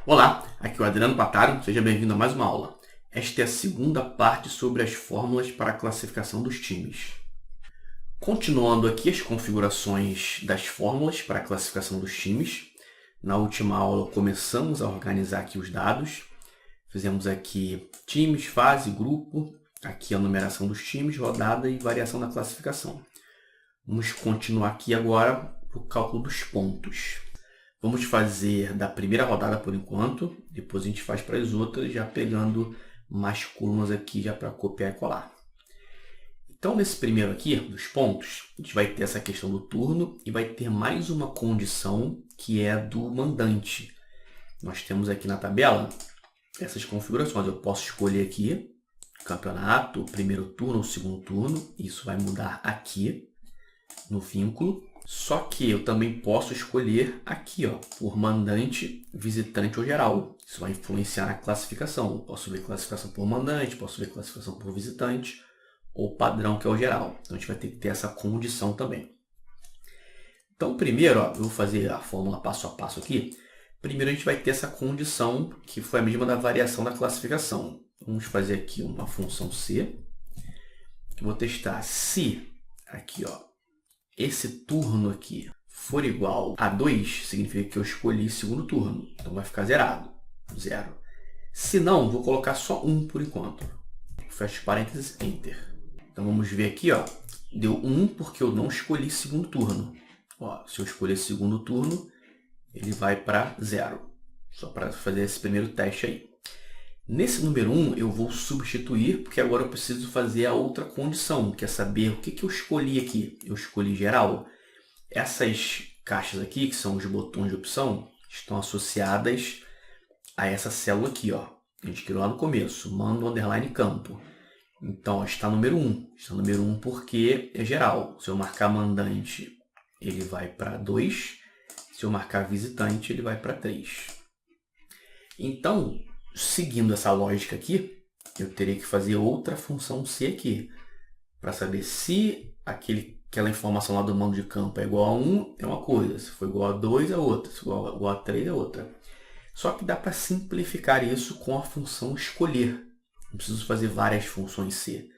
Olá, aqui é o Adriano Pataro, seja bem-vindo a mais uma aula. Esta é a segunda parte sobre as fórmulas para a classificação dos times. Continuando aqui as configurações das fórmulas para a classificação dos times. Na última aula começamos a organizar aqui os dados. Fizemos aqui times, fase, grupo, aqui a numeração dos times, rodada e variação da classificação. Vamos continuar aqui agora para o cálculo dos pontos. Vamos fazer da primeira rodada por enquanto, depois a gente faz para as outras, já pegando mais colunas aqui já para copiar e colar. Então, nesse primeiro aqui, dos pontos, a gente vai ter essa questão do turno e vai ter mais uma condição que é do mandante. Nós temos aqui na tabela essas configurações. Eu posso escolher aqui campeonato, primeiro turno ou segundo turno. Isso vai mudar aqui no vínculo. Só que eu também posso escolher aqui, ó, por mandante, visitante ou geral. Isso vai influenciar na classificação. Eu posso ver classificação por mandante, posso ver classificação por visitante ou padrão, que é o geral. Então a gente vai ter que ter essa condição também. Então primeiro, ó, eu vou fazer a fórmula passo a passo aqui. Primeiro a gente vai ter essa condição que foi a mesma da variação da classificação. Vamos fazer aqui uma função C. Eu vou testar se aqui, ó, esse turno aqui for igual a 2, significa que eu escolhi segundo turno. Então vai ficar zerado, 0. Se não, vou colocar só 1 por enquanto. Fecho parênteses, Enter. Então vamos ver aqui, ó, deu 1 porque eu não escolhi segundo turno. Ó, se eu escolher segundo turno, ele vai para 0. Só para fazer esse primeiro teste aí. Nesse número 1, eu vou substituir, porque agora eu preciso fazer a outra condição, que é saber o que eu escolhi aqui. Eu escolhi geral. Essas caixas aqui, que são os botões de opção, estão associadas a essa célula aqui, ó. A gente criou lá no começo, mando underline campo. Então, ó, está número 1. Está número 1 porque é geral. Se eu marcar mandante, ele vai para 2. Se eu marcar visitante, ele vai para 3. Então, seguindo essa lógica aqui, eu teria que fazer outra função C aqui, para saber se aquela informação lá do mando de campo é igual a 1, é uma coisa, se for igual a 2 é outra, se for igual a 3 é outra. Só que dá para simplificar isso com a função escolher. Não preciso fazer várias funções C.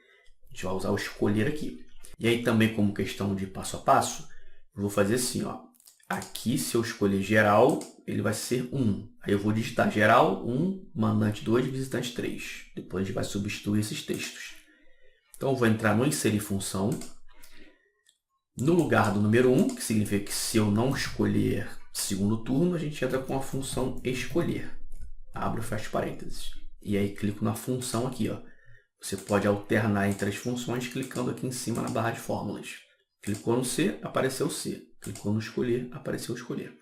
A gente vai usar o escolher aqui. E aí também, como questão de passo a passo, eu vou fazer assim, ó. Aqui, se eu escolher geral, ele vai ser 1. Aí eu vou digitar geral 1, mandante 2, visitante 3. Depois a gente vai substituir esses textos. Então, eu vou entrar no inserir função. No lugar do número 1, que significa que se eu não escolher segundo turno, a gente entra com a função escolher. Abro e fecho parênteses. E aí, clico na função aqui, ó. Você pode alternar entre as funções clicando aqui em cima na barra de fórmulas. Clicou no C, apareceu o C. Clicou no escolher, apareceu o escolher.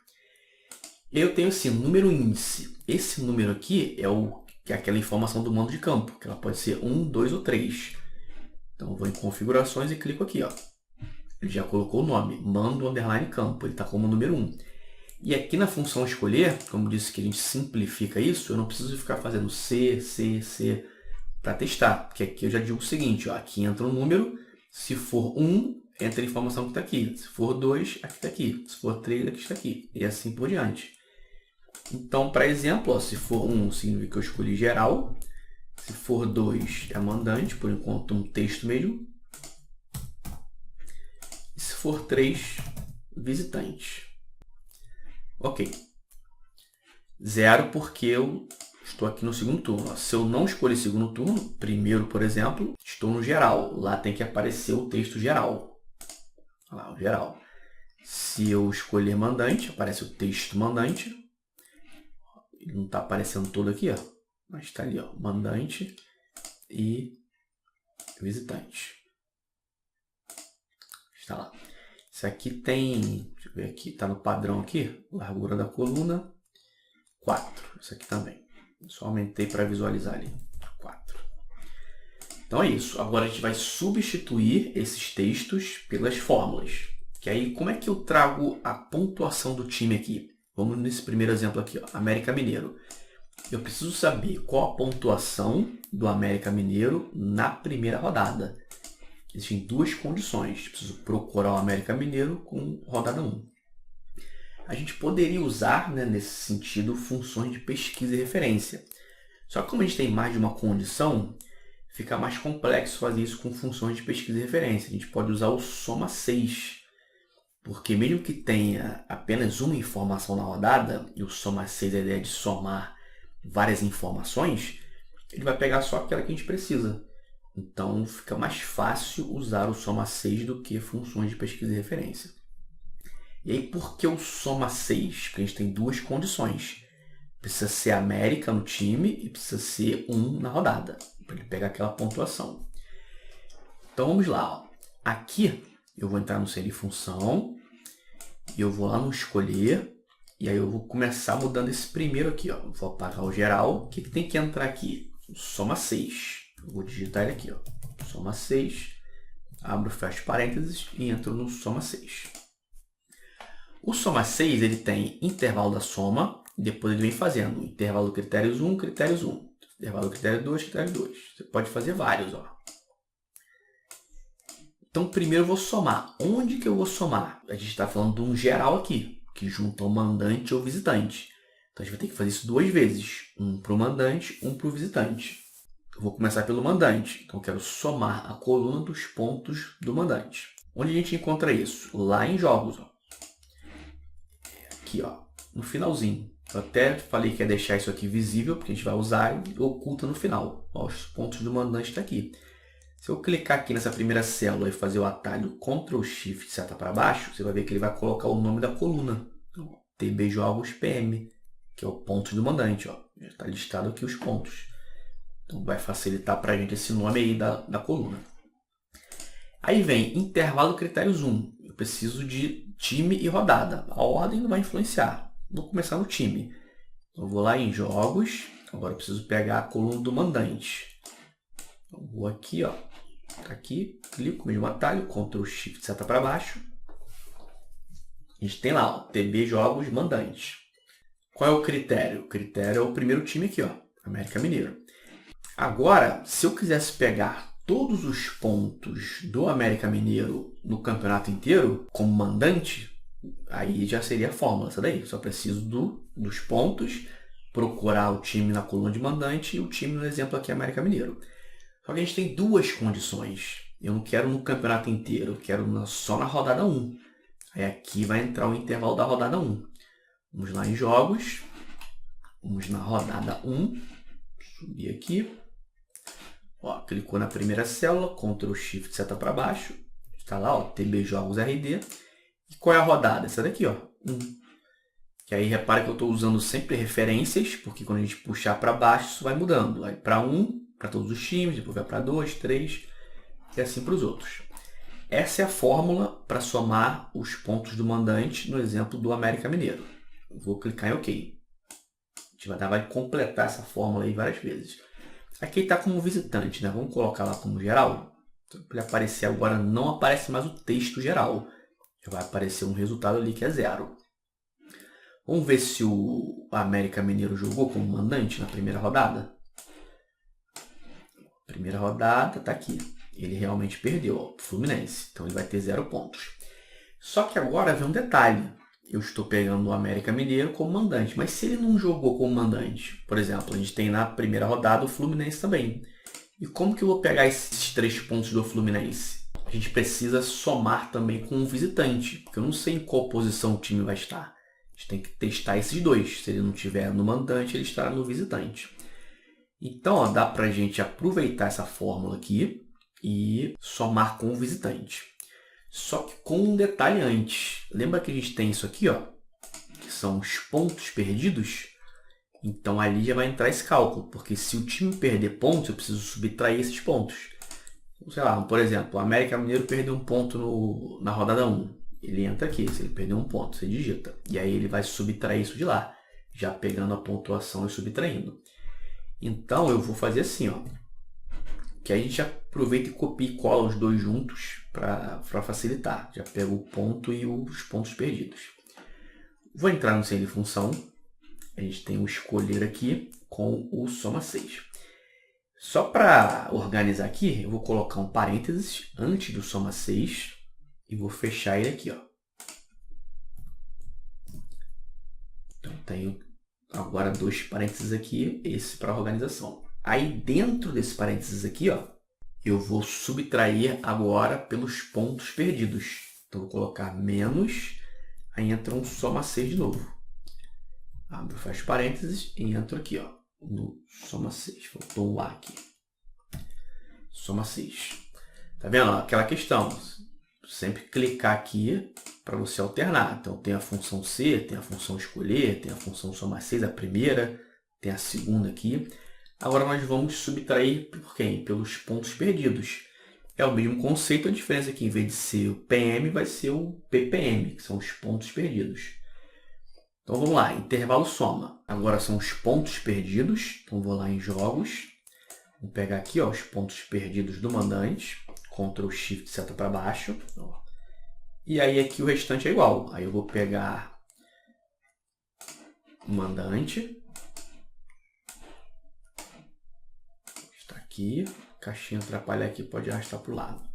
Eu tenho assim, número índice. Esse número aqui é aquela informação do mando de campo, que ela pode ser 1, 2 ou 3. Então eu vou em configurações e clico aqui, ó. Ele já colocou o nome, mando underline campo, ele está como número 1. E aqui na função escolher, como disse que a gente simplifica isso, eu não preciso ficar fazendo C, C, C para testar. Porque aqui eu já digo o seguinte, ó, aqui entra um número, se for 1, entra a informação que está aqui. Se for 2, aqui está aqui. Se for 3, aqui está aqui. E assim por diante. Então, para exemplo, ó, se for 1, significa que eu escolhi geral. Se for 2, é mandante, por enquanto um texto mesmo. E se for 3, visitante. Ok. 0 porque eu estou aqui no segundo turno. Ó. Se eu não escolher segundo turno, primeiro, por exemplo, estou no geral. Lá tem que aparecer o texto geral. Olha lá, o geral. Se eu escolher mandante, aparece o texto mandante. Ele não está aparecendo todo aqui, ó, mas está ali, ó, mandante e visitante. Está lá. Isso aqui tem, deixa eu ver aqui, está no padrão aqui, largura da coluna, 4. Isso aqui também. Só aumentei para visualizar ali, 4. Então é isso. Agora a gente vai substituir esses textos pelas fórmulas. Que aí, como é que eu trago a pontuação do time aqui? Vamos nesse primeiro exemplo aqui, ó, América Mineiro. Eu preciso saber qual a pontuação do América Mineiro na primeira rodada. Existem duas condições. Preciso procurar o América Mineiro com rodada 1. A gente poderia usar, né, nesse sentido, funções de pesquisa e referência. Só que como a gente tem mais de uma condição, fica mais complexo fazer isso com funções de pesquisa e referência. A gente pode usar o soma 6, porque mesmo que tenha apenas uma informação na rodada, e o soma 6 é a ideia de somar várias informações, ele vai pegar só aquela que a gente precisa. Então fica mais fácil usar o soma 6 do que funções de pesquisa e referência. E aí por que o soma 6? Porque a gente tem duas condições. Precisa ser América no time e precisa ser 1 na rodada, para ele pegar aquela pontuação. Então vamos lá. Ó. Aqui eu vou entrar no ser de função e eu vou lá no escolher e aí eu vou começar mudando esse primeiro aqui. Ó. Vou apagar o geral. O que tem que entrar aqui? O soma 6. Eu vou digitar ele aqui. Ó. Soma 6. Abro, fecho parênteses e entro no soma 6. O soma 6 ele tem intervalo da soma. Depois ele vem fazendo intervalo critérios 1, critérios 1. Intervalo critério 2, critério 2. Você pode fazer vários. Ó. Então, primeiro eu vou somar. Onde que eu vou somar? A gente está falando de um geral aqui, que junta o mandante ou visitante. Então, a gente vai ter que fazer isso duas vezes. Um para o mandante, um para o visitante. Eu vou começar pelo mandante. Então, eu quero somar a coluna dos pontos do mandante. Onde a gente encontra isso? Lá em jogos. Ó. Aqui, ó, no finalzinho. Eu até falei que ia deixar isso aqui visível, porque a gente vai usar e oculta no final. Ó, os pontos do mandante estão aqui. Se eu clicar aqui nessa primeira célula e fazer o atalho Ctrl Shift seta para baixo, você vai ver que ele vai colocar o nome da coluna. Então, TB Jogos PM, que é o ponto do mandante. Ó. Já está listado aqui os pontos. Então vai facilitar para a gente esse nome aí da coluna. Aí vem intervalo critérios 1. Eu preciso de time e rodada. A ordem não vai influenciar. Vou começar no time. Eu vou lá em jogos. Agora eu preciso pegar a coluna do mandante. Eu vou aqui, ó. Aqui, clico, mesmo atalho, Ctrl Shift seta para baixo. A gente tem lá, ó, TB Jogos Mandante. Qual é o critério? O critério é o primeiro time aqui, ó, América Mineiro. Agora, se eu quisesse pegar todos os pontos do América Mineiro no campeonato inteiro como mandante, aí já seria a fórmula, essa daí. Eu só preciso dos pontos, procurar o time na coluna de mandante e o time no exemplo aqui América Mineiro. Só que a gente tem duas condições. Eu não quero no campeonato inteiro, eu quero só na rodada 1. Aí aqui vai entrar o intervalo da rodada 1. Vamos lá em jogos. Vamos na rodada 1. Subir aqui. Ó, clicou na primeira célula, Ctrl Shift seta para baixo. Está lá, ó, TB Jogos RD. E qual é a rodada? Essa daqui, ó, 1. Que aí repara que eu estou usando sempre referências, porque quando a gente puxar para baixo, isso vai mudando. Aí para 1, para todos os times, depois vai para 2, 3 e assim para os outros. Essa é a fórmula para somar os pontos do mandante no exemplo do América Mineiro. Vou clicar em OK. A gente vai completar essa fórmula aí várias vezes. Aqui está como visitante, né? Vamos colocar lá como geral. Então, para ele aparecer agora, não aparece mais o texto geral. Já vai aparecer um resultado ali que é 0. Vamos ver se o América Mineiro jogou como mandante na primeira rodada. Primeira rodada está aqui. Ele realmente perdeu, ó, o Fluminense. Então ele vai ter 0 pontos. Só que agora vem um detalhe. Eu estou pegando o América Mineiro como mandante. Mas se ele não jogou como mandante, por exemplo, a gente tem na primeira rodada o Fluminense também. E como que eu vou pegar esses 3 pontos do Fluminense? A gente precisa somar também com o visitante. Porque eu não sei em qual posição o time vai estar. A gente tem que testar esses dois. Se ele não estiver no mandante, ele estará no visitante. Então, ó, dá para a gente aproveitar essa fórmula aqui e somar com o visitante. Só que com um detalhe antes. Lembra que a gente tem isso aqui, ó, que são os pontos perdidos? Então, ali já vai entrar esse cálculo, porque se o time perder pontos, eu preciso subtrair esses pontos. Sei lá, por exemplo, o América Mineiro perdeu um ponto na rodada 1. Ele entra aqui, se ele perder um ponto, você digita. E aí ele vai subtrair isso de lá, já pegando a pontuação e subtraindo. Então, eu vou fazer assim, ó, que aí a gente aproveita e copia e cola os dois juntos para facilitar. Já pego o ponto e os pontos perdidos. Vou entrar no sem de função. A gente tem o escolher aqui com o soma 6. Só para organizar aqui, eu vou colocar um parênteses antes do soma 6 e vou fechar ele aqui, ó. tenho agora 2 parênteses aqui, esse para organização. Aí dentro desse parênteses aqui, ó, eu vou subtrair agora pelos pontos perdidos. Então vou colocar menos, aí entra um soma 6 de novo. Abro, fecho parênteses e entro aqui, ó, no soma 6. Faltou um A aqui. Soma 6. Tá vendo? Aquela questão. Sempre clicar aqui para você alternar. Então tem a função C, tem a função escolher, tem a função soma 6, a primeira, tem a segunda aqui. Agora nós vamos subtrair por quem? Pelos pontos perdidos. É o mesmo conceito, a diferença aqui, em vez de ser o PM, vai ser o PPM, que são os pontos perdidos. Então vamos lá, intervalo soma. Agora são os pontos perdidos. Então vou lá em jogos. Vou pegar aqui, ó, os pontos perdidos do mandante. Ctrl Shift seta para baixo. Ó. E aí aqui o restante é igual. Aí eu vou pegar o mandante. Está aqui. Caixinha atrapalha aqui, pode arrastar para o lado.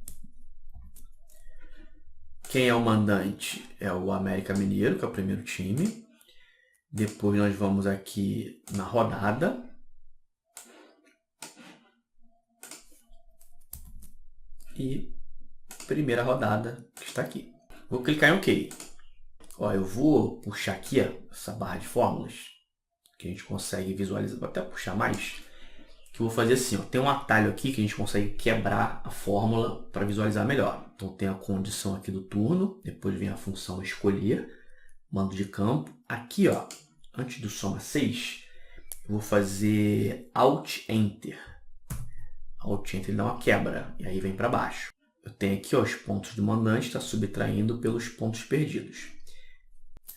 Quem é o mandante? É o América Mineiro, que é o primeiro time. Depois nós vamos aqui na rodada. E primeira rodada que está aqui. Vou clicar em OK. Ó, eu vou puxar aqui ó, essa barra de fórmulas, que a gente consegue visualizar. Vou até puxar mais. Que eu vou fazer assim, ó, tem um atalho aqui que a gente consegue quebrar a fórmula para visualizar melhor. Então tem a condição aqui do turno, depois vem a função escolher, mando de campo. Aqui, ó, antes do soma 6, eu vou fazer Alt Enter. Alt Enter ele dá uma quebra, e aí vem para baixo. Eu tenho aqui ó, os pontos do mandante, está subtraindo pelos pontos perdidos.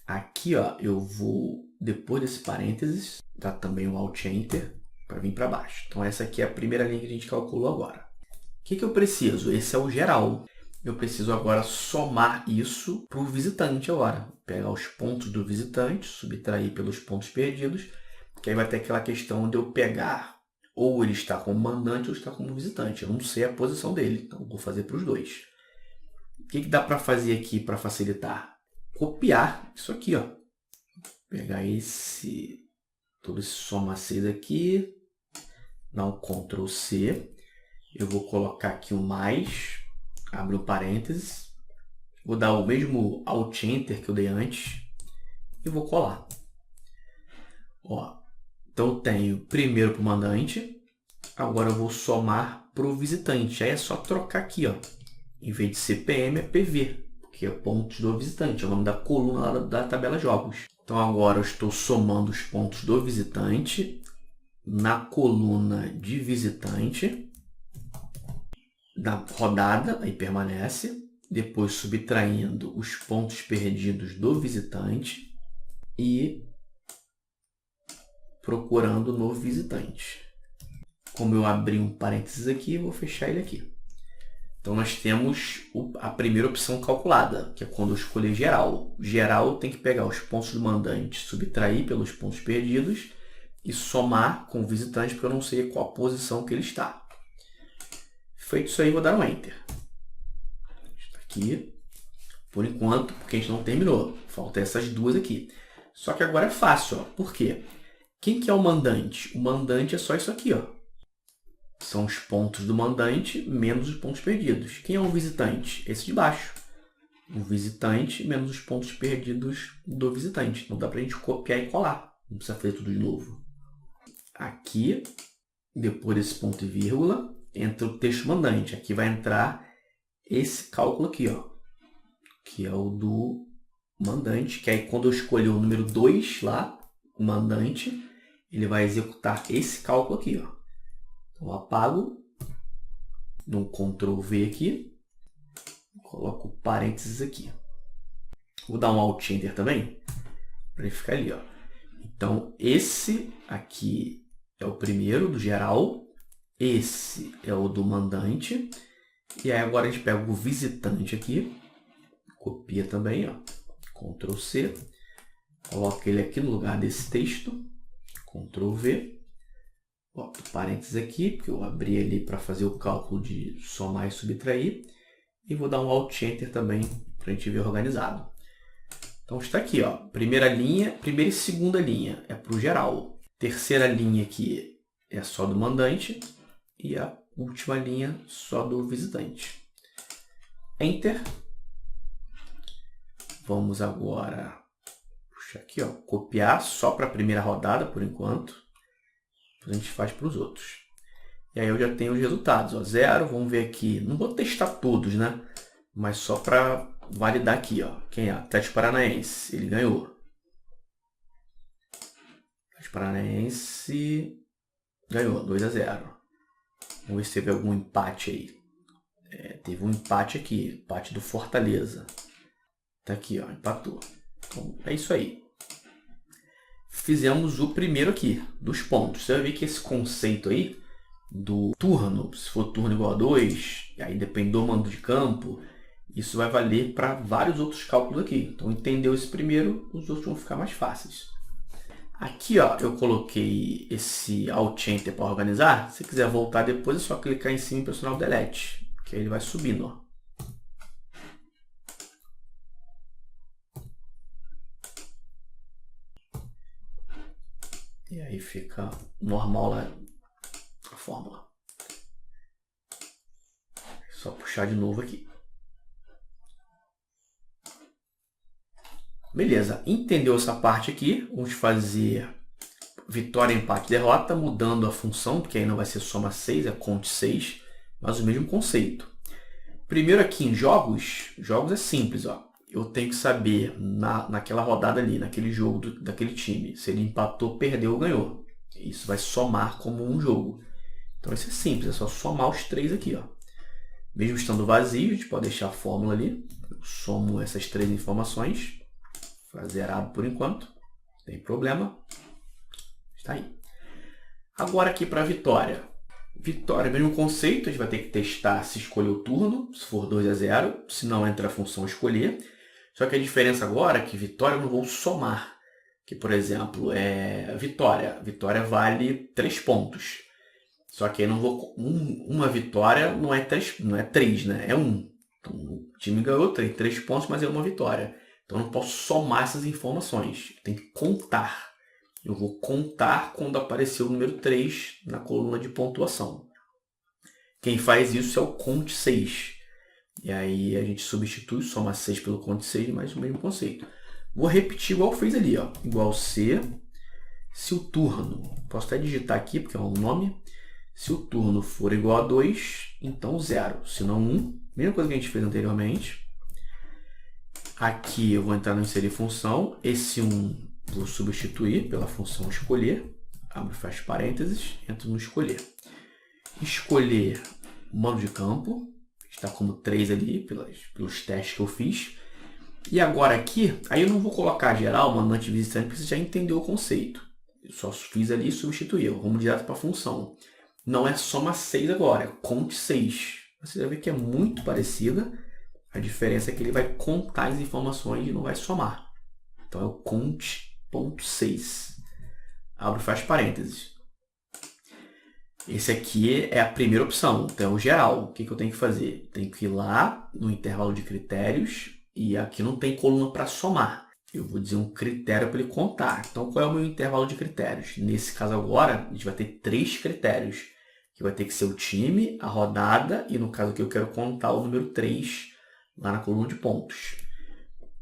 Aqui ó, eu vou, depois desse parênteses, dá também o Alt Enter, para vir para baixo. Então essa aqui é a primeira linha que a gente calculou agora. O que eu preciso? Esse é o geral. Eu preciso agora somar isso para o visitante agora. Pegar os pontos do visitante, subtrair pelos pontos perdidos, que aí vai ter aquela questão de eu pegar ou ele está como mandante ou está como visitante. Eu não sei a posição dele, então vou fazer para os dois. O que dá para fazer aqui para facilitar? Copiar isso aqui, ó. Pegar todo esse soma 6 aqui, dar um Ctrl C, eu vou colocar aqui um mais, abro um parênteses, vou dar o mesmo Alt Enter que eu dei antes e vou colar. Ó, então eu tenho primeiro para o mandante, agora eu vou somar para o visitante, aí é só trocar aqui, ó. Em vez de CPM é PV, porque é pontos do visitante, é o nome da coluna lá da tabela jogos. Então agora eu estou somando os pontos do visitante na coluna de visitante, da rodada, aí permanece, depois subtraindo os pontos perdidos do visitante e procurando no visitante. Como eu abri um parênteses aqui, eu vou fechar ele aqui. Então nós temos a primeira opção calculada, que é quando eu escolher geral. Geral tem que pegar os pontos do mandante, subtrair pelos pontos perdidos e somar com o visitante, porque eu não sei qual a posição que ele está. Feito isso aí, vou dar um Enter. Está aqui, por enquanto, porque a gente não terminou. Faltam essas duas aqui. Só que agora é fácil, ó. Por quê? Quem que é o mandante? O mandante é só isso aqui, ó. São os pontos do mandante menos os pontos perdidos. Quem é o visitante? Esse de baixo. O visitante menos os pontos perdidos do visitante. Então dá para a gente copiar e colar. Não precisa fazer tudo de novo. Aqui, depois desse ponto e vírgula, entra o texto mandante. Aqui vai entrar esse cálculo aqui, ó, que é o do mandante. Que aí quando eu escolher o número 2 lá, o mandante, ele vai executar esse cálculo aqui, ó. Eu apago, no Ctrl V aqui, coloco parênteses aqui. Vou dar um Alt Enter também, para ele ficar ali, ó. Então, esse aqui é o primeiro do geral, esse é o do mandante, e aí agora a gente pega o visitante aqui, copia também, ó, Ctrl C, coloca ele aqui no lugar desse texto, Ctrl V, boto parênteses aqui, porque eu abri ali para fazer o cálculo de somar e subtrair. E vou dar um Alt Enter também, para a gente ver organizado. Então está aqui, ó, primeira e segunda linha é para o geral. Terceira linha aqui é só do mandante e a última linha só do visitante. Enter. Vamos agora puxar aqui, ó, copiar só para a primeira rodada por enquanto. Depois a gente faz para os outros. E aí eu já tenho os resultados, ó, 0, vamos ver aqui. Não vou testar todos, né? Mas só para validar aqui, ó. Quem é? Atlético Paranaense, ele ganhou. Atlético Paranaense ganhou, 2-0. Vamos ver se teve algum empate aí. Teve um empate aqui, empate do Fortaleza. Tá aqui, ó, empatou. Então, é isso aí. Fizemos o primeiro aqui, dos pontos. Você vai ver que esse conceito aí, do turno, se for turno igual a 2, aí depende do mando de campo, isso vai valer para vários outros cálculos aqui. Então, entendeu esse primeiro, os outros vão ficar mais fáceis. Aqui, ó, eu coloquei esse Alt Enter para organizar. Se quiser voltar depois, é só clicar em cima e pressionar o Delete, que aí ele vai subindo, ó. E aí fica normal lá a fórmula. Só puxar de novo aqui. Beleza, entendeu essa parte aqui? Vamos fazer vitória, empate, derrota, mudando a função, porque aí não vai ser soma 6, é cont 6, mas o mesmo conceito. Primeiro aqui em jogos é simples, ó. Eu tenho que saber naquela rodada ali, naquele jogo daquele time, se ele empatou, perdeu ou ganhou. Isso vai somar como um jogo. Então isso é simples, é só somar os 3 aqui, ó. Mesmo estando vazio, a gente pode deixar a fórmula ali. Eu somo essas 3 informações. Está zerado por enquanto, não tem problema. Está aí. Agora aqui para a vitória. Vitória, mesmo conceito, a gente vai ter que testar se escolher o turno, se for 2-0, se não entra a função escolher. Só que a diferença agora é que vitória eu não vou somar. Que, por exemplo, vitória vale 3 pontos. Só que aí não vou uma vitória não é 3, né? É 1. Então o time ganhou 3 pontos, mas é uma vitória. Então eu não posso somar essas informações. Tem que contar. Eu vou contar quando aparecer o número 3 na coluna de pontuação. Quem faz isso é o cont 6. E aí a gente substitui, soma 6 pelo cont 6, mais o mesmo conceito. Vou repetir igual fez ali, ó. Igual C. Se o turno, posso até digitar aqui porque é um nome. Se o turno for igual a 2, então 0. Se não 1, mesma coisa que a gente fez anteriormente. Aqui eu vou entrar no inserir função. Esse 1 vou substituir pela função escolher. Abro e fecho parênteses, entro no escolher. Escolher mando de campo. Está como 3 ali, pelos testes que eu fiz. E agora aqui, aí eu não vou colocar geral, mandante e visitante, porque você já entendeu o conceito. Eu só fiz ali e substituí. Vamos direto para a função. Não é soma 6 agora, é cont 6. Você vai ver que é muito parecida. A diferença é que ele vai contar as informações e não vai somar. Então é o cont.6. Abro e fecho parênteses. Esse aqui é a primeira opção, então é o geral. O que eu tenho que fazer? Tenho que ir lá no intervalo de critérios e aqui não tem coluna para somar. Eu vou dizer um critério para ele contar. Então qual é o meu intervalo de critérios? Nesse caso agora, a gente vai ter 3 critérios. Que vai ter que ser o time, a rodada e no caso aqui eu quero contar o número 3 lá na coluna de pontos.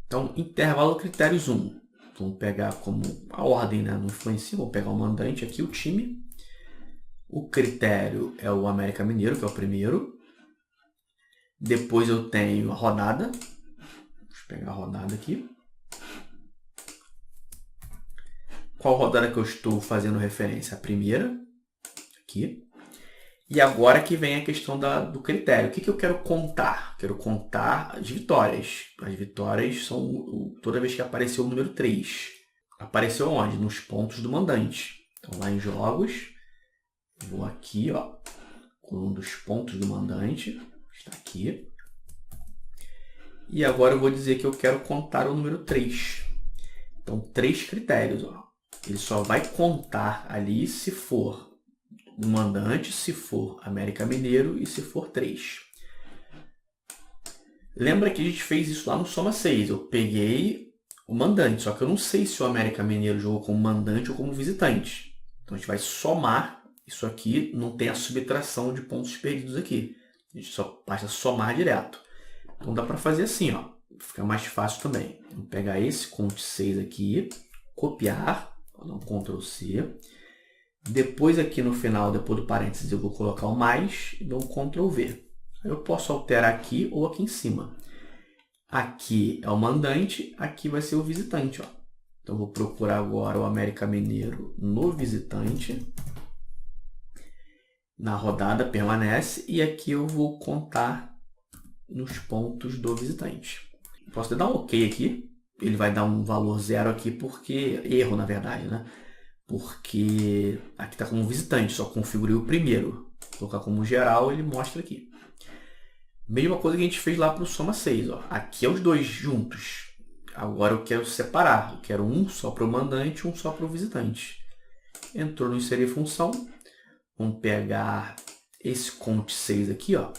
Então, intervalo critérios 1. Vamos pegar como a ordem, né? Não influencia. Vou pegar o mandante aqui, o time. O critério é o América Mineiro, que é o primeiro. Depois eu tenho a rodada. Deixa eu pegar a rodada aqui. Qual rodada que eu estou fazendo referência? A primeira. Aqui. E agora que vem a questão do critério. O que eu quero contar? Quero contar as vitórias. As vitórias são toda vez que apareceu o número 3. Apareceu onde? Nos pontos do mandante. Então, lá em jogos, vou aqui, ó, com um dos pontos do mandante. Está aqui. E agora eu vou dizer que eu quero contar o número 3. Então, 3 critérios. Ó. Ele só vai contar ali se for o mandante, se for América Mineiro e se for 3. Lembra que a gente fez isso lá no Soma 6. Eu peguei o mandante, só que eu não sei se o América Mineiro jogou como mandante ou como visitante. Então a gente vai somar isso aqui, não tem a subtração de pontos perdidos aqui. A gente só basta somar direto. Então dá para fazer assim, ó, fica mais fácil também. Vou pegar esse cont 6 aqui, copiar, vou dar um Ctrl C. Depois aqui no final, depois do parênteses, eu vou colocar o mais e dou um Ctrl V. Eu posso alterar aqui ou aqui em cima. Aqui é o mandante, aqui vai ser o visitante. Ó. Então, eu vou procurar agora o América Mineiro no visitante. Na rodada permanece e aqui eu vou contar nos pontos do visitante. Posso dar um OK aqui. Ele vai dar um valor 0 aqui porque... Erro, na verdade, né? Porque aqui está como visitante, só configurei o primeiro. Vou colocar como geral, ele mostra aqui. Mesma coisa que a gente fez lá para o Soma 6. Ó. Aqui é os dois juntos. Agora eu quero separar. Eu quero um só para o mandante e um só para o visitante. Entrou no inserir função. Vamos pegar esse cont 6 aqui. Ó.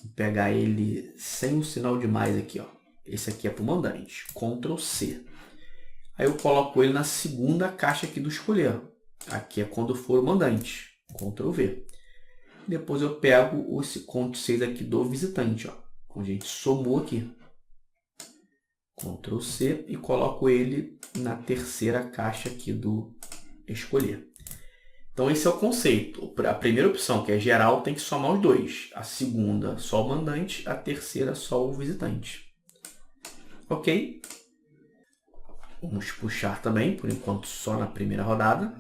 Vou pegar ele sem o sinal de mais aqui. Ó. Esse aqui é para o mandante. Ctrl C. Aí eu coloco ele na segunda caixa aqui do escolher. Aqui é quando for o mandante. Ctrl V. Depois eu pego esse cont 6 aqui do visitante. Ó. A gente somou aqui. Ctrl C e coloco ele na terceira caixa aqui do escolher. Então esse é o conceito. A primeira opção, que é geral, tem que somar os dois. A segunda, só o mandante. A terceira, só o visitante. Ok? Vamos puxar também, por enquanto só na primeira rodada.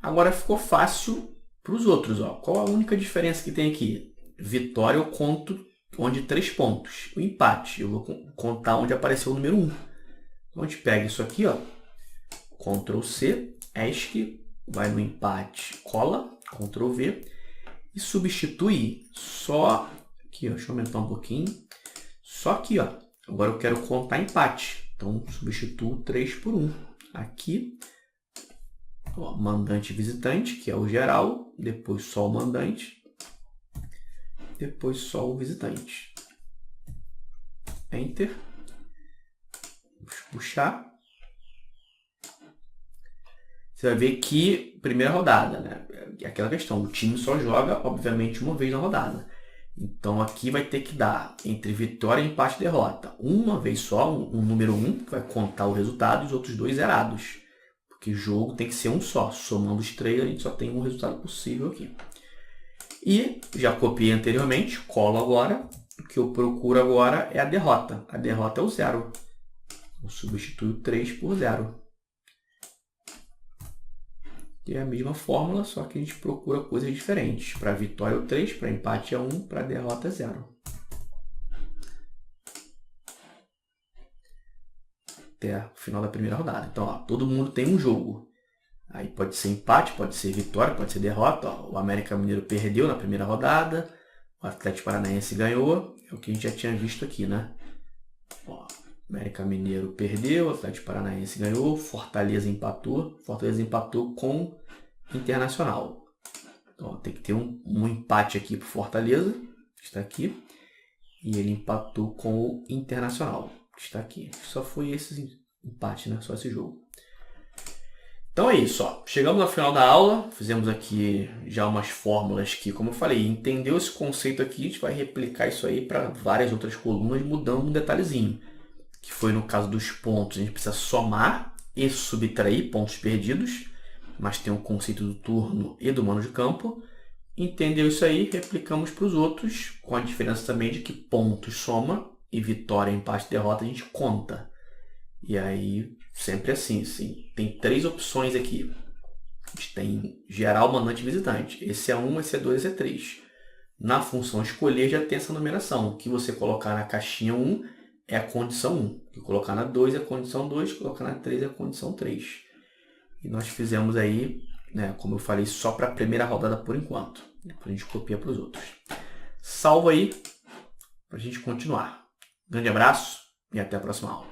Agora ficou fácil para os outros. Ó. Qual a única diferença que tem aqui? Vitória eu conto onde 3 pontos. O empate eu vou contar onde apareceu o número 1. Então a gente pega isso aqui, ó, Ctrl C, ESC, vai no empate, cola, Ctrl V e substitui só aqui, ó, deixa eu aumentar um pouquinho. Só aqui, ó. Agora eu quero contar empate. Então, substituo 3 por 1. Aqui, ó, mandante e visitante, que é o geral. Depois só o mandante. Depois só o visitante. Enter. Vamos puxar. Você vai ver que, primeira rodada, né? É aquela questão, o time só joga, obviamente, uma vez na rodada. Então, aqui vai ter que dar entre vitória, empate e derrota. Uma vez só, um número 1, que vai contar o resultado, e os outros 2 zerados. Porque o jogo tem que ser um só. Somando os 3, a gente só tem um resultado possível aqui. E, já copiei anteriormente, colo agora. O que eu procuro agora é a derrota. A derrota é o 0. Eu substituo 3 por 0. É a mesma fórmula, só que a gente procura coisas diferentes. Para vitória é o 3, para empate é 1, para derrota é 0. Até o final da primeira rodada. Então, ó, todo mundo tem um jogo. Aí pode ser empate, pode ser vitória, pode ser derrota. Ó, o América Mineiro perdeu na primeira rodada, o Atlético Paranaense ganhou. É o que a gente já tinha visto aqui, né? Ó, América Mineiro perdeu, Atlético Paranaense ganhou, Fortaleza empatou com Internacional. Então, tem que ter um empate aqui para Fortaleza, que está aqui, e ele empatou com o Internacional, que está aqui. Só foi esse empate, né? Só esse jogo. Então é isso, ó. Chegamos ao final da aula, fizemos aqui já umas fórmulas que, como eu falei, entendeu esse conceito aqui, a gente vai replicar isso aí para várias outras colunas, mudando um detalhezinho. Que foi no caso dos pontos, a gente precisa somar e subtrair pontos perdidos, mas tem um conceito do turno e do mano de campo. Entendeu isso aí, replicamos para os outros, com a diferença também de que pontos soma e vitória, empate e derrota a gente conta. E aí, sempre assim, tem 3 opções aqui. A gente tem geral, mandante e visitante. Esse é 1, esse é 2, esse é 3. Na função escolher já tem essa numeração. O que você colocar na caixinha 1 é a condição 1. O que colocar na 2 é a condição 2, colocar na 3 é a condição 3. E nós fizemos aí, né, como eu falei, só para a primeira rodada por enquanto. Depois a gente copia para os outros. Salva aí para a gente continuar. Grande abraço e até a próxima aula.